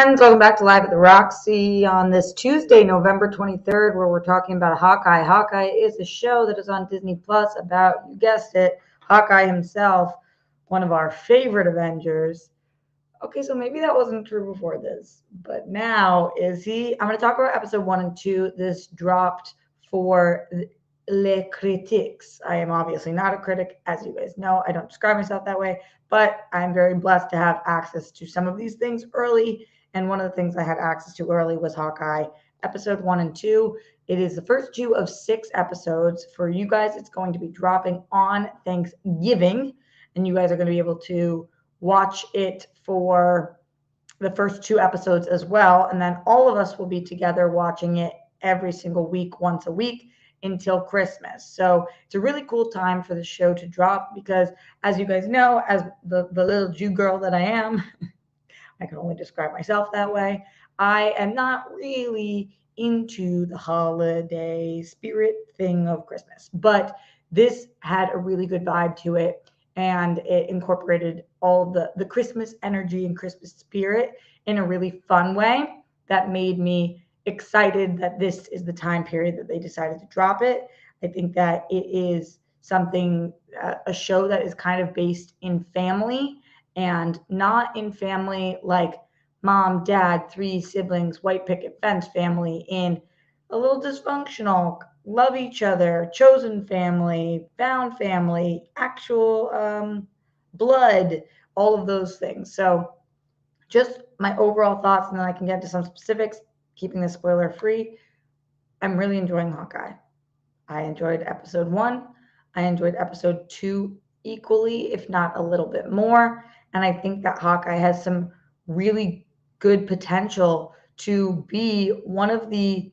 friends. Welcome back to Live at the Roxy on this Tuesday, November 23rd, where we're talking about Hawkeye. Hawkeye is a show that is on Disney Plus about, you guessed it, Hawkeye himself, one of our favorite Avengers. Okay, so maybe that wasn't true before this, but now is he? I'm going to talk about episode 1 and 2. This dropped for Les Critiques. I am obviously not a critic, as you guys know. I don't describe myself that way, but I'm very blessed to have access to some of these things early. And one of the things I had access to early was Hawkeye, episode 1 and 2. It is the first 2 of 6 episodes. For you guys, it's going to be dropping on Thanksgiving, and you guys are going to be able to watch it for the first 2 episodes as well. And then all of us will be together watching it every single week, once a week, until Christmas. So it's a really cool time for the show to drop because, as you guys know, as the little Jew girl that I am, I can only describe myself that way, I am not really into the holiday spirit thing of Christmas. But this had a really good vibe to it, and it incorporated all the Christmas energy and Christmas spirit in a really fun way that made me excited that this is the time period that they decided to drop it. I think that it is something, a show that is kind of based in family, and not in family like mom, dad, 3 siblings, white picket fence family, in a little dysfunctional, love each other, chosen family, found family, actual blood, all of those things. So just my overall thoughts, and then I can get into some specifics, keeping this spoiler free. I'm really enjoying Hawkeye. I enjoyed episode 1. I enjoyed episode 2 equally, if not a little bit more. And I think that Hawkeye has some really good potential to be one of the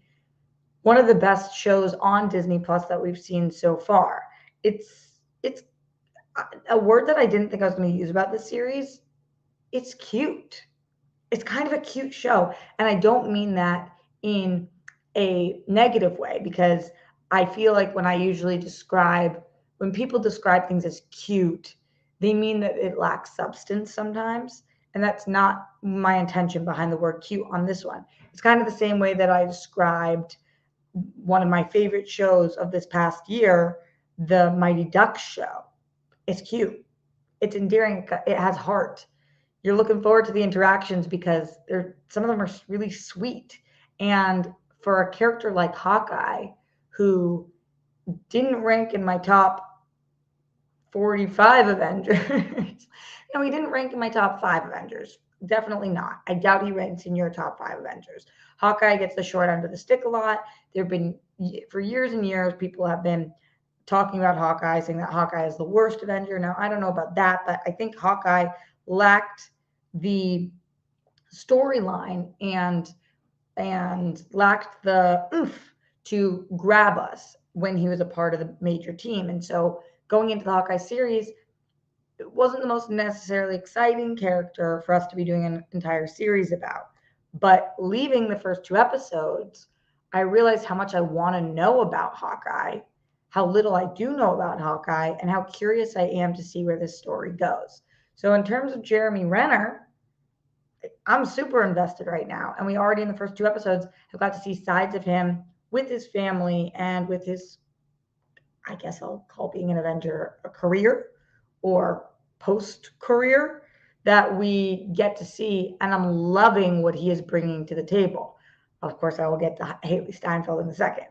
best shows on Disney Plus that we've seen so far. It's a word that I didn't think I was going to use about this series. It's cute. It's kind of a cute show. And I don't mean that in a negative way, because I feel like when people describe things as cute, they mean that it lacks substance sometimes. And that's not my intention behind the word cute on this one. It's kind of the same way that I described one of my favorite shows of this past year, the Mighty Ducks show. It's cute. It's endearing. It has heart. You're looking forward to the interactions because some of them are really sweet. And for a character like Hawkeye, who didn't rank in my top 45 Avengers, no, he didn't rank in my top 5 Avengers. Definitely not. I doubt he ranks in your top 5 Avengers. Hawkeye gets the short end of the stick a lot. There have been, for years and years, people have been talking about Hawkeye, saying that Hawkeye is the worst Avenger. Now, I don't know about that, but I think Hawkeye lacked the storyline and lacked the oomph to grab us when he was a part of the major team. And so going into the Hawkeye series, it wasn't the most necessarily exciting character for us to be doing an entire series about. But leaving the first 2 episodes, I realized how much I want to know about Hawkeye, how little I do know about Hawkeye, and how curious I am to see where this story goes. So in terms of Jeremy Renner, I'm super invested right now. And we already in the first 2 episodes have got to see sides of him with his family and with his, I guess I'll call being an Avenger a career or post-career that we get to see. And I'm loving what he is bringing to the table. Of course, I will get to Haley Steinfeld in a second.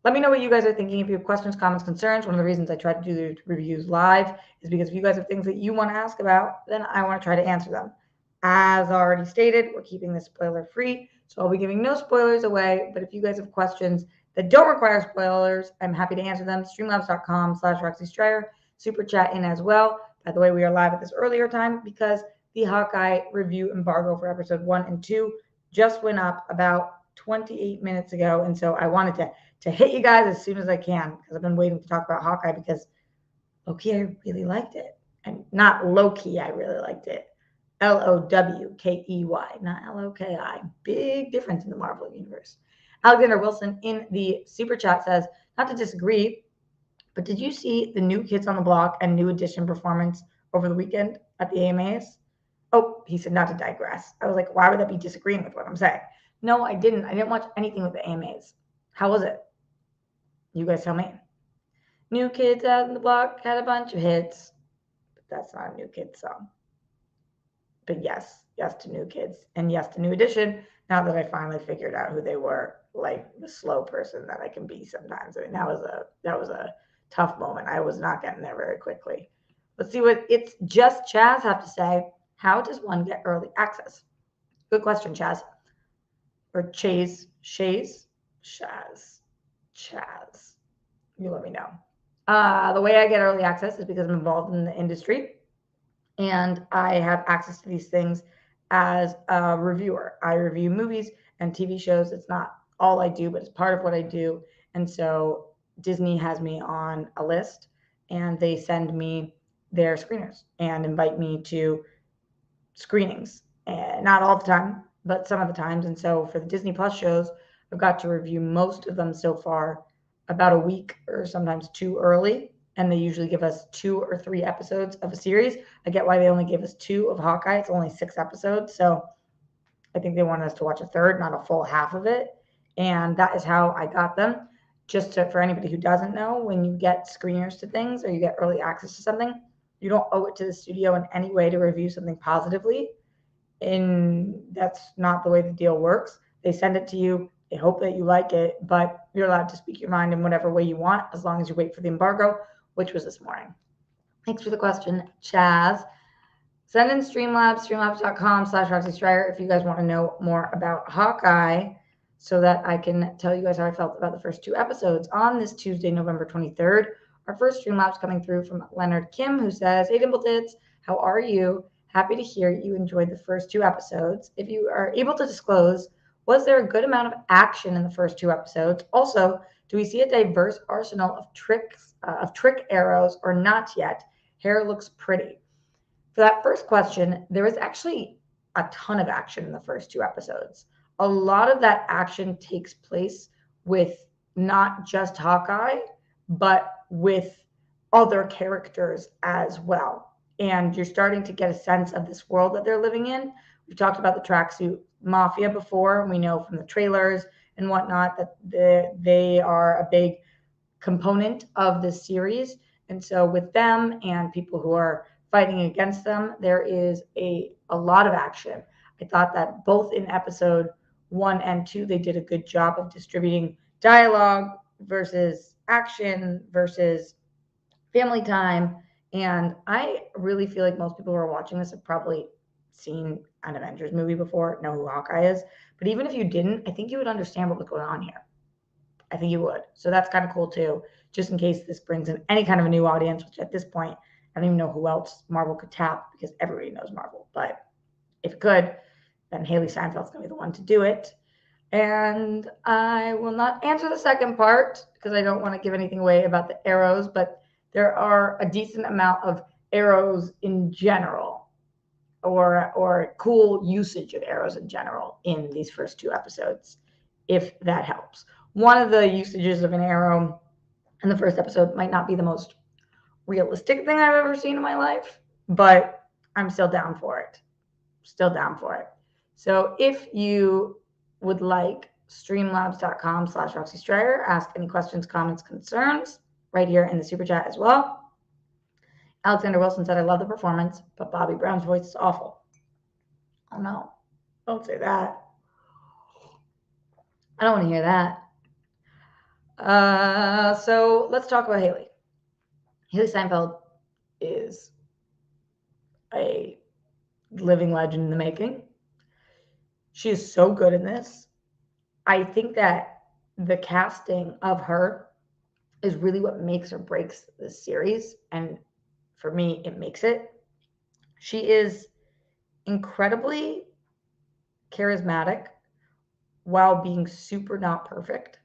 Let me know what you guys are thinking. If you have questions, comments, concerns, one of the reasons I try to do the reviews live is because if you guys have things that you want to ask about, then I want to try to answer them. As already stated, we're keeping this spoiler free, so I'll be giving no spoilers away. But if you guys have questions that don't require spoilers, I'm happy to answer them. Streamlabs.com/Roxy Stryer. Super chat in as well. By the way, we are live at this earlier time because the Hawkeye review embargo for episode 1 and 2 just went up about 28 minutes ago. And so I wanted to hit you guys as soon as I can, because I've been waiting to talk about Hawkeye, because low-key, I really liked it. And not low-key, I really liked it. Lowkey, not Loki. Big difference in the Marvel universe. Alexander Wilson in the super chat says, not to disagree, but did you see the New Kids on the Block and New Edition performance over the weekend at the AMAs? Oh, he said not to digress. I was like, why would that be disagreeing with what I'm saying? No, I didn't. I didn't watch anything with the AMAs. How was it? You guys tell me. New Kids Out on the Block had a bunch of hits. But that's not a New Kids song. But yes to New Kids, and yes to New Edition, now that I finally figured out who they were, like the slow person that I can be sometimes. I mean, that was a tough moment. I was not getting there very quickly. Let's see what It's Just Chaz have to say. How does one get early access? Good question, Chaz. Or Chaz. You let me know. The way I get early access is because I'm involved in the industry and I have access to these things as a reviewer. I review movies and TV shows. It's not all I do, but it's part of what I do. And so Disney has me on a list and they send me their screeners and invite me to screenings. And not all the time, but some of the times. And so for the Disney Plus shows, I've got to review most of them so far about a week or sometimes too early. And they usually give us 2 or 3 episodes of a series. I get why they only give us 2 of Hawkeye. It's only 6 episodes. So I think they wanted us to watch a third, not a full half of it. And that is how I got them. For anybody who doesn't know, when you get screeners to things or you get early access to something, you don't owe it to the studio in any way to review something positively. And that's not the way the deal works. They send it to you. They hope that you like it, but you're allowed to speak your mind in whatever way you want as long as you wait for the embargo, which was this morning. Thanks for the question, Chaz. Send in Streamlabs, streamlabs.com/Roxy Striar if you guys want to know more about Hawkeye so that I can tell you guys how I felt about the first 2 episodes on this Tuesday, November 23rd. Our first Streamlabs coming through from Leonard Kim, who says, "Hey, Dimple Tits, how are you? Happy to hear you enjoyed the first 2 episodes. If you are able to disclose, was there a good amount of action in the first 2 episodes? Also, do we see a diverse arsenal of trick arrows or not yet? Hair looks pretty." For that first question, there was actually a ton of action in the first 2 episodes. A lot of that action takes place with not just Hawkeye, but with other characters as well. And you're starting to get a sense of this world that they're living in. We've talked about the tracksuit mafia before. We know from the trailers and whatnot that they are a big component of this series. And so with them and people who are fighting against them, there is a lot of action. I thought that both in episode 1 and 2, they did a good job of distributing dialogue versus action versus family time. And I really feel like most people who are watching this have probably seen an Avengers movie before, know who Hawkeye is. But even if you didn't, I think you would understand what was going on here. I think you would. So that's kind of cool too, just in case this brings in any kind of a new audience, which at this point, I don't even know who else Marvel could tap because everybody knows Marvel. But if it could, then Haley Steinfeld's going to be the one to do it. And I will not answer the second part because I don't want to give anything away about the arrows, but there are a decent amount of arrows in general or cool usage of arrows in general in these first 2 episodes, if that helps. One of the usages of an arrow in the first episode might not be the most realistic thing I've ever seen in my life, but I'm still down for it. So if you would like, streamlabs.com/Roxy Striar, ask any questions, comments, concerns right here in the super chat as well. Alexander Wilson said, "I love the performance, but Bobby Brown's voice is awful." Oh no, don't say that. I don't want to hear that. So let's talk about Haley. Haley Steinfeld is a living legend in the making. She is so good in this. I think that the casting of her is really what makes or breaks this series. And for me, it makes it. She is incredibly charismatic while being super not perfect.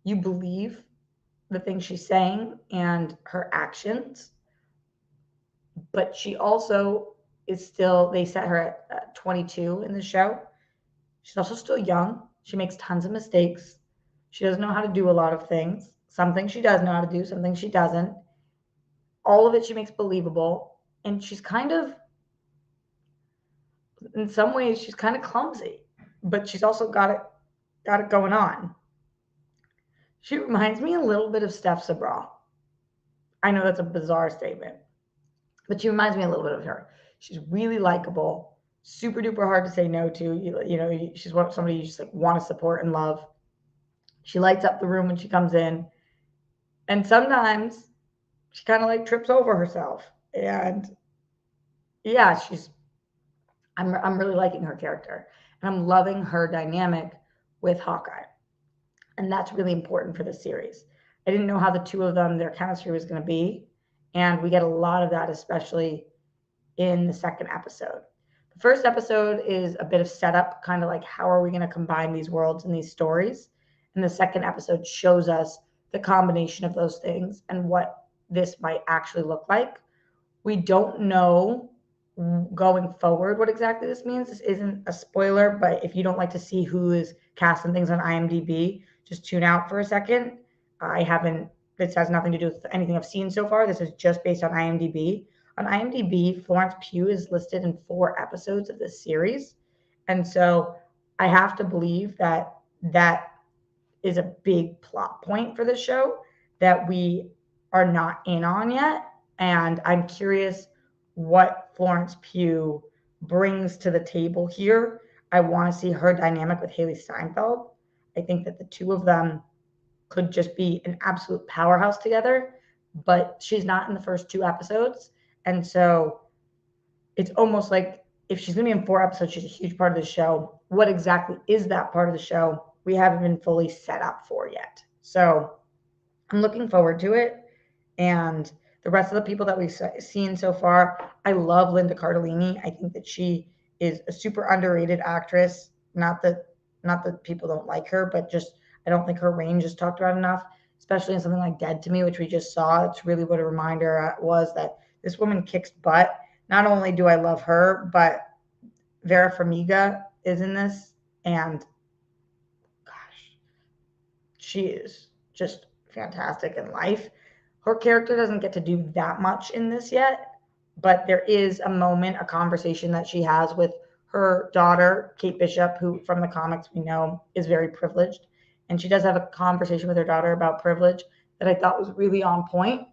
You believe the things she's saying and her actions, but she also is still, they set her at 22 in the show. She's also still young. She makes tons of mistakes. She doesn't know how to do a lot of things. Some things she does know how to do, some things she doesn't. All of it she makes believable. And she's kind of in some ways she's kind of clumsy, but she's also got it going on. She reminds me a little bit of Steph Sabra. I know that's a bizarre statement, but she reminds me a little bit of her. She's really likable, super duper hard to say no to. She's somebody you just like want to support and love. She lights up the room when she comes in, and sometimes she kind of like trips over herself. And yeah, I'm really liking her character, and I'm loving her dynamic with Hawkeye, and that's really important for the series. I didn't know how the two of them, their chemistry was going to be, and we get a lot of that, especially in the second episode. The first episode is a bit of setup, kind of like how are we going to combine these worlds and these stories. And the second episode shows us the combination of those things and what this might actually look like. We don't know going forward what exactly this means. This isn't a spoiler, but if you don't like to see who is casting things on IMDb, just tune out for a second. This has nothing to do with anything I've seen so far. This is just based on IMDb. On IMDb, Florence Pugh is listed in 4 episodes of this series. And so I have to believe that that is a big plot point for the show that we are not in on yet. And I'm curious what Florence Pugh brings to the table here. I want to see her dynamic with Haley Steinfeld. I think that the two of them could just be an absolute powerhouse together, but she's not in the first 2 episodes. And so it's almost like if she's going to be in 4 episodes, she's a huge part of the show. What exactly is that part of the show? We haven't been fully set up for yet. So I'm looking forward to it. And the rest of the people that we've seen so far, I love Linda Cardellini. I think that she is a super underrated actress. Not that people don't like her, but just I don't think her range is talked about enough, especially in something like Dead to Me, which we just saw. It's really what a reminder was that this woman kicks butt. Not only do I love her, but Vera Farmiga is in this, and gosh, she is just fantastic in life. Her character doesn't get to do that much in this yet, but there is a moment, a conversation that she has with her daughter, Kate Bishop, who from the comics we know is very privileged. And she does have a conversation with her daughter about privilege that I thought was really on point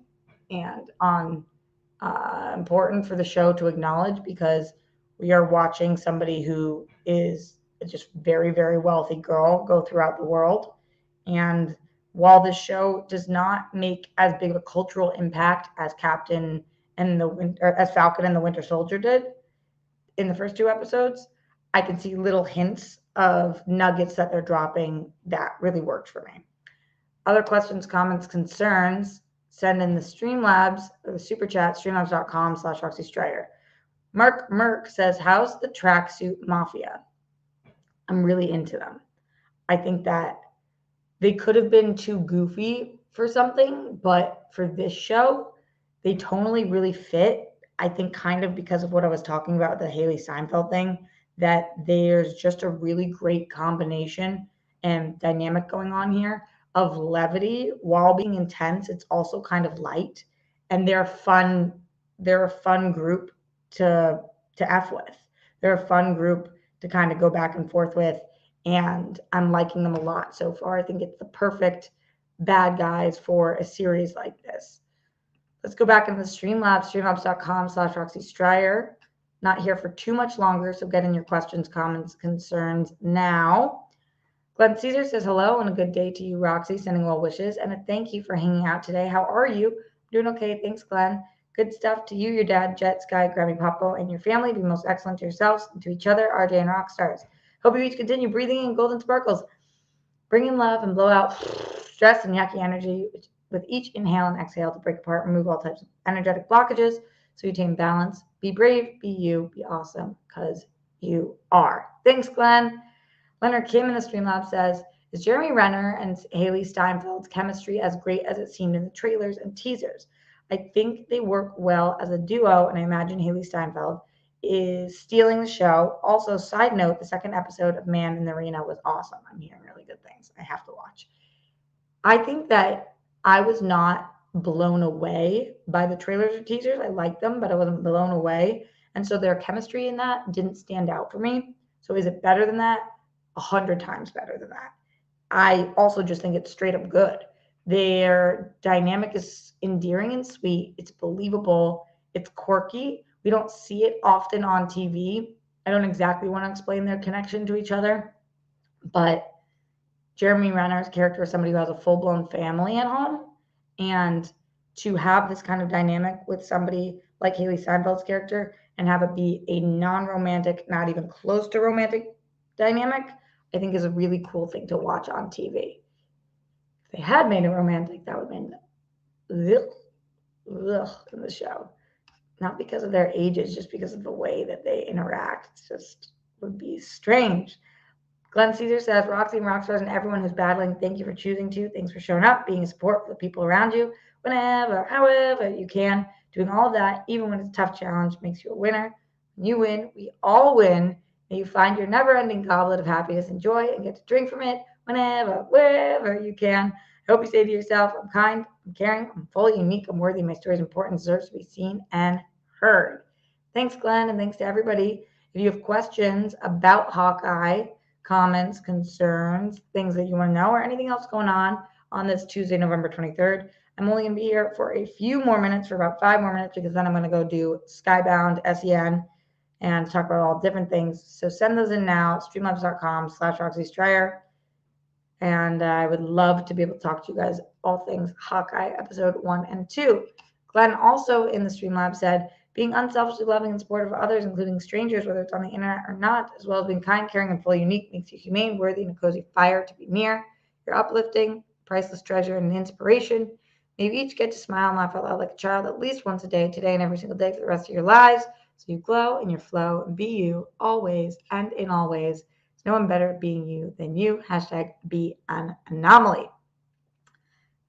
and on important for the show to acknowledge, because we are watching somebody who is just very, very wealthy girl go throughout the world. And while this show does not make as big of a cultural impact as Falcon and the Winter Soldier did in the first 2 episodes, I can see little hints of nuggets that they're dropping that really worked for me. Other questions, comments, concerns, send in the Streamlabs or the super chat, streamlabs.com/Roxy Strider. Mark Merck says, how's the tracksuit mafia? I'm really into them. I think that they could have been too goofy for something, but for this show, they tonally really fit. I think kind of because of what I was talking about, the Haley Steinfeld thing, that there's just a really great combination and dynamic going on here of levity while being intense. It's also kind of light, and they're fun. They're a fun group to F with. They're a fun group to kind of go back and forth with, and I'm liking them a lot so far. I think it's the perfect bad guys for a series like this. Let's go back into the Streamlabs, streamlabs.com/Roxy Strider. Not here for too much longer, so get in your questions, comments, concerns now. Glenn Caesar says hello and a good day to you, Roxy. Sending well wishes and a thank you for hanging out today. How are you? Doing okay. Thanks, Glenn. Good stuff to you, your dad, Jet, Sky, Grammy, Popo, and your family. Be most excellent to yourselves and to each other, RJ and Rockstars. Hope you each continue breathing in golden sparkles. Bring in love and blow out stress and yucky energy with each inhale and exhale to break apart, remove all types of energetic blockages so you attain balance. Be brave, be you, be awesome, because you are. Thanks, Glenn. Leonard Kim in the Streamlab says, is Jeremy Renner and Haley Steinfeld's chemistry as great as it seemed in the trailers and teasers? I think they work well as a duo, and I imagine Haley Steinfeld is stealing the show. Also, side note, the second episode of Man in the Arena was awesome. I'm hearing really good things. I have to watch. I think that I was not blown away by the trailers or teasers. I liked them, but I wasn't blown away. And so their chemistry in that didn't stand out for me. So is it better than that? 100 times better than that. I also just think it's straight up good. Their dynamic is endearing and sweet. It's believable. It's quirky. We don't see it often on TV. I don't exactly want to explain their connection to each other, but Jeremy Renner's character is somebody who has a full-blown family at home, and to have this kind of dynamic with somebody like Haley Steinfeld's character and have it be a non-romantic, not even close to romantic dynamic, I think is a really cool thing to watch on TV. If they had made it romantic, that would have been in the show. Not because of their ages, just because of the way that they interact. It just would be strange. Glenn Caesar says, Roxy and Rockstars and everyone who's battling, thank you for choosing to. Thanks for showing up, being a support for the people around you, whenever, however you can. Doing all of that, even when it's a tough challenge, makes you a winner. When you win, we all win. And you find your never-ending goblet of happiness and joy and get to drink from it whenever, wherever you can. I hope you say to yourself, I'm kind, I'm caring, I'm fully unique, I'm worthy, my story is important, deserves to be seen and heard. Thanks, Glenn, and thanks to everybody. If you have questions about Hawkeye, comments, concerns, things that you want to know, or anything else going on this Tuesday, November 23rd, I'm only going to be here for a few more minutes, for about 5 more minutes, because then I'm going to go do Skybound SEN and talk about all different things. So send those in now, streamlabs.com/Roxy Stryer. And I would love to be able to talk to you guys all things Hawkeye episode 1 and 2. Glenn also in the Streamlab said, being unselfishly loving and supportive of others, including strangers, whether it's on the internet or not, as well as being kind, caring, and fully unique, makes you humane, worthy, and a cozy fire to be near. You're uplifting, priceless treasure, and an inspiration. May you each get to smile and laugh out loud like a child at least once a day, today and every single day for the rest of your lives, so you glow in your flow and be you always and in all ways. There's no one better at being you than you. Hashtag be an anomaly.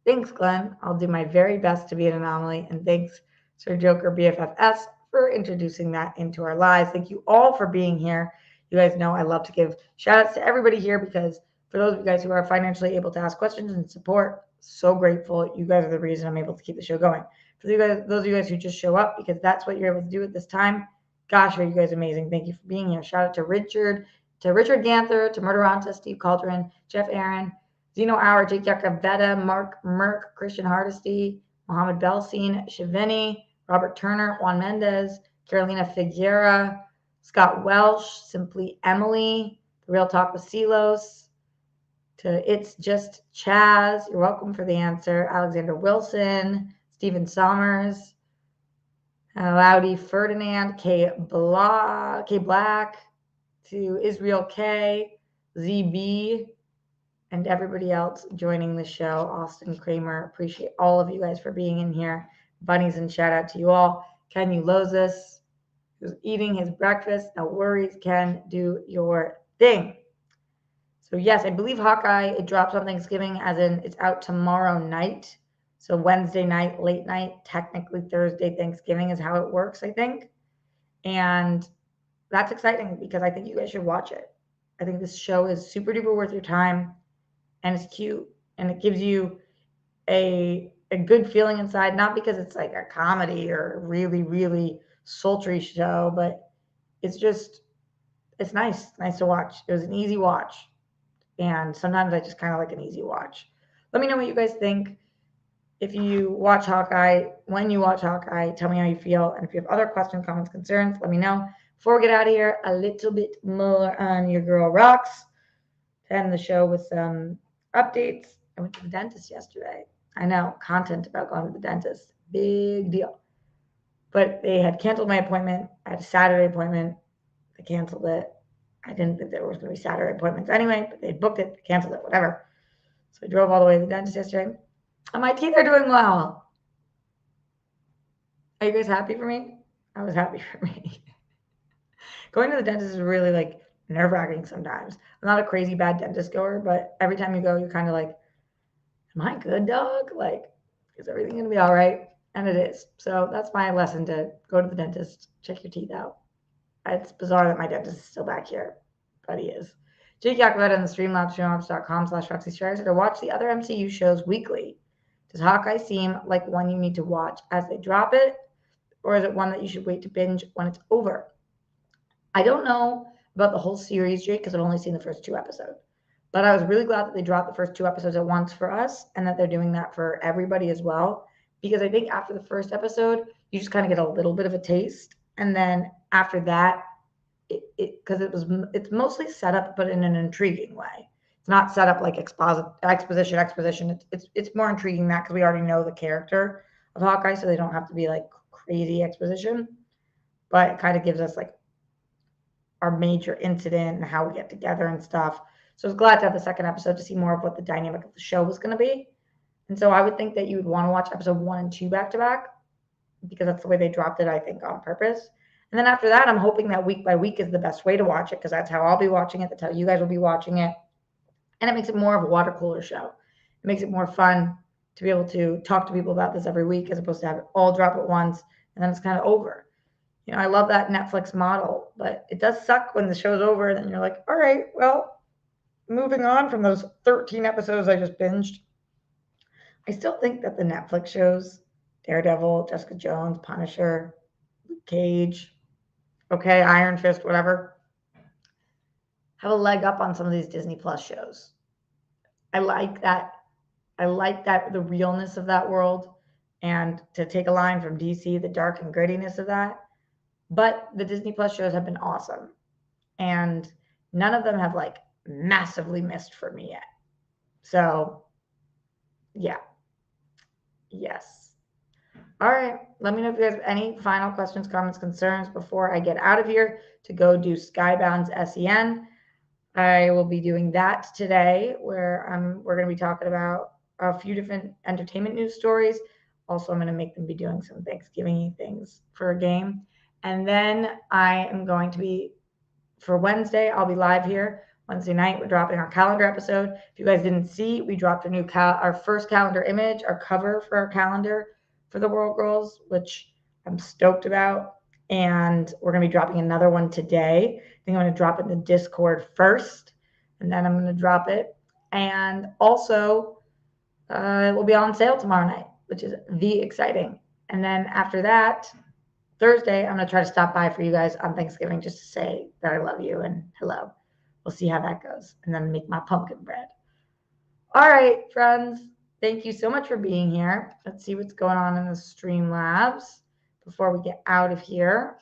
Thanks, Glenn. I'll do my very best to be an anomaly. And thanks, Sir Joker BFFS, for introducing that into our lives. Thank you all for being here. You guys know I love to give shout outs to everybody here, because for those of you guys who are financially able to ask questions and support, so grateful. You guys are the reason I'm able to keep the show going. For you guys, those of you guys who just show up because that's what you're able to do at this time, gosh, are you guys amazing. Thank you for being here. Shout out to Richard Ganther, to Murderanta, Steve Cauldron, Jeff Aaron, Zeno Hour, Jake Yakavetta, Mark Merck, Christian Hardesty, Mohammed Belsin, Shiveni, Robert Turner, Juan Mendez, Carolina Figuera, Scott Welsh, Simply Emily, The Real Talk with Silos, to It's Just Chaz, you're welcome for the answer, Alexander Wilson, Stephen Sommers, Loudy Ferdinand, K Black, to Israel K, ZB, and everybody else joining the show. Austin Kramer, appreciate all of you guys for being in here. Bunnies, and shout out to you all. Ken Ulozis, who's eating his breakfast. No worries, Ken, do your thing. So yes, I believe Hawkeye, it drops on Thanksgiving, as in it's out tomorrow night. So Wednesday night, late night, technically Thursday, Thanksgiving is how it works, I think. And that's exciting because I think you guys should watch it. I think this show is super duper worth your time, and it's cute, and it gives you a good feeling inside, not because it's like a comedy or a really, really sultry show, but it's nice to watch. It was an easy watch, and sometimes I just kind of like an easy watch. Let me know what you guys think. If you watch Hawkeye, when you watch Hawkeye, tell me how you feel. And if you have other questions, comments, concerns, let me know. Before we get out of here, a little bit more on your girl Rox. To end the show with some updates. I went to the dentist yesterday. I know, content about going to the dentist. Big deal. But they had canceled my appointment. I had a Saturday appointment. They canceled it. I didn't think there was going to be Saturday appointments anyway, but they booked it, they canceled it, whatever. So I drove all the way to the dentist yesterday. And my teeth are doing well. Are you guys happy for me? I was happy for me. Going to the dentist is really like nerve-wracking sometimes. I'm not a crazy bad dentist goer, but every time you go, you're kind of like, am I good, dog? Like, is everything going to be all right? And it is. So that's my lesson, to go to the dentist, check your teeth out. It's bizarre that my dentist is still back here, but he is. Jake Yakavetta in the Streamlabs, streamlabs.com/Roxy Stryer said to watch the other MCU shows weekly. Does Hawkeye seem like one you need to watch as they drop it? or is it one that you should wait to binge when it's over? I don't know about the whole series, Jake, because I've only seen the first 2 episodes. But I was really glad that they dropped the first 2 episodes at once for us and that they're doing that for everybody as well. Because I think after the first episode, you just kind of get a little bit of a taste. And then after that, it's mostly set up, but in an intriguing way. It's not set up like exposition. It's more intriguing that because we already know the character of Hawkeye, so they don't have to be like crazy exposition. But it kind of gives us like our major incident and how we get together and stuff. So I was glad to have the second episode to see more of what the dynamic of the show was going to be. And so I would think that you would want to watch episode 1 and 2 back to back because that's the way they dropped it, I think, on purpose. And then after that, I'm hoping that week by week is the best way to watch it because that's how I'll be watching it. That's how you guys will be watching it. And it makes it more of a water cooler show. It makes it more fun to be able to talk to people about this every week as opposed to have it all drop at once and then it's kind of over. You know, I love that Netflix model, but it does suck when the show's over and then you're like, all right, well, moving on from those 13 episodes I just binged. I still think that the Netflix shows, Daredevil, Jessica Jones, Punisher, Luke Cage, okay, Iron Fist, whatever, have a leg up on some of these Disney Plus shows. I like that. The realness of that world, and to take a line from DC, the dark and grittiness of that. But the Disney Plus shows have been awesome. And none of them have like massively missed for me yet. So, yeah. Yes. All right. Let me know if you guys have any final questions, comments, concerns before I get out of here to go do Skybound's SEN. I will be doing that today where we're going to be talking about a few different entertainment news stories. Also, I'm going to make them be doing some Thanksgiving things for a game. And then I am going to be, for Wednesday, I'll be live here. Wednesday night, we're dropping our calendar episode. If you guys didn't see, we dropped a new our first calendar image, our cover for our calendar for the World Girls, which I'm stoked about. And we're going to be dropping another one today. I think I'm going to drop it in the Discord first, and then I'm going to drop it. And also, it will be on sale tomorrow night, which is exciting. And then after that, Thursday, I'm going to try to stop by for you guys on Thanksgiving just to say that I love you and hello. We'll see how that goes. And then make my pumpkin bread. All right, friends. Thank you so much for being here. Let's see what's going on in the Streamlabs before we get out of here.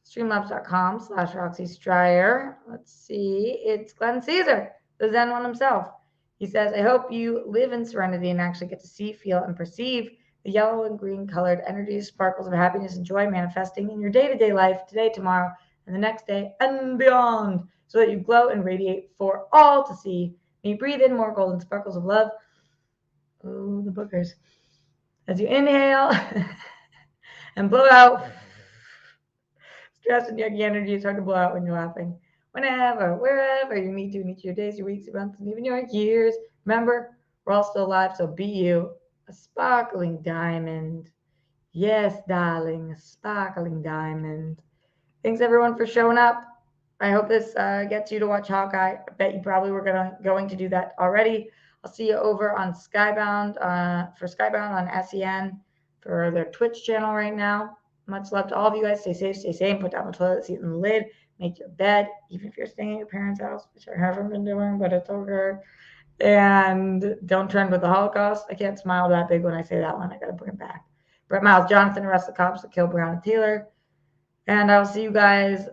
Streamlabs.com/Roxy Stryer. Let's see. It's Glenn Caesar, the Zen one himself. He says, I hope you live in serenity and actually get to see, feel, and perceive the yellow and green colored energies, sparkles of happiness and joy manifesting in your day-to-day life today, tomorrow, and the next day and beyond, so that you glow and radiate for all to see. May you breathe in more golden sparkles of love. Oh, the boogers. As you inhale and blow out stress and yucky energy. It's hard to blow out when you're laughing. Whenever, wherever you need to in each of your days, your weeks, your months, and even your years. Remember, we're all still alive, so be you. A sparkling diamond. Yes, darling, a sparkling diamond. Thanks, everyone, for showing up. I hope this gets you to watch Hawkeye. I bet you probably were going to do that already. I'll see you over on Skybound, for Skybound on SEN for their Twitch channel right now. Much love to all of you guys. Stay safe, stay sane. Put down the toilet seat and the lid. Make your bed, even if you're staying at your parents' house, which I haven't been doing, but it's okay. And don't trend with the Holocaust. I can't smile that big when I say that one. I got to bring it back. Brett Miles, Jonathan, arrest the cops that killed Breonna Taylor. And I'll see you guys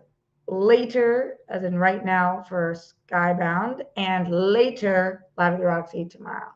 later, as in right now, for Skybound, and later, Live with Roxy tomorrow.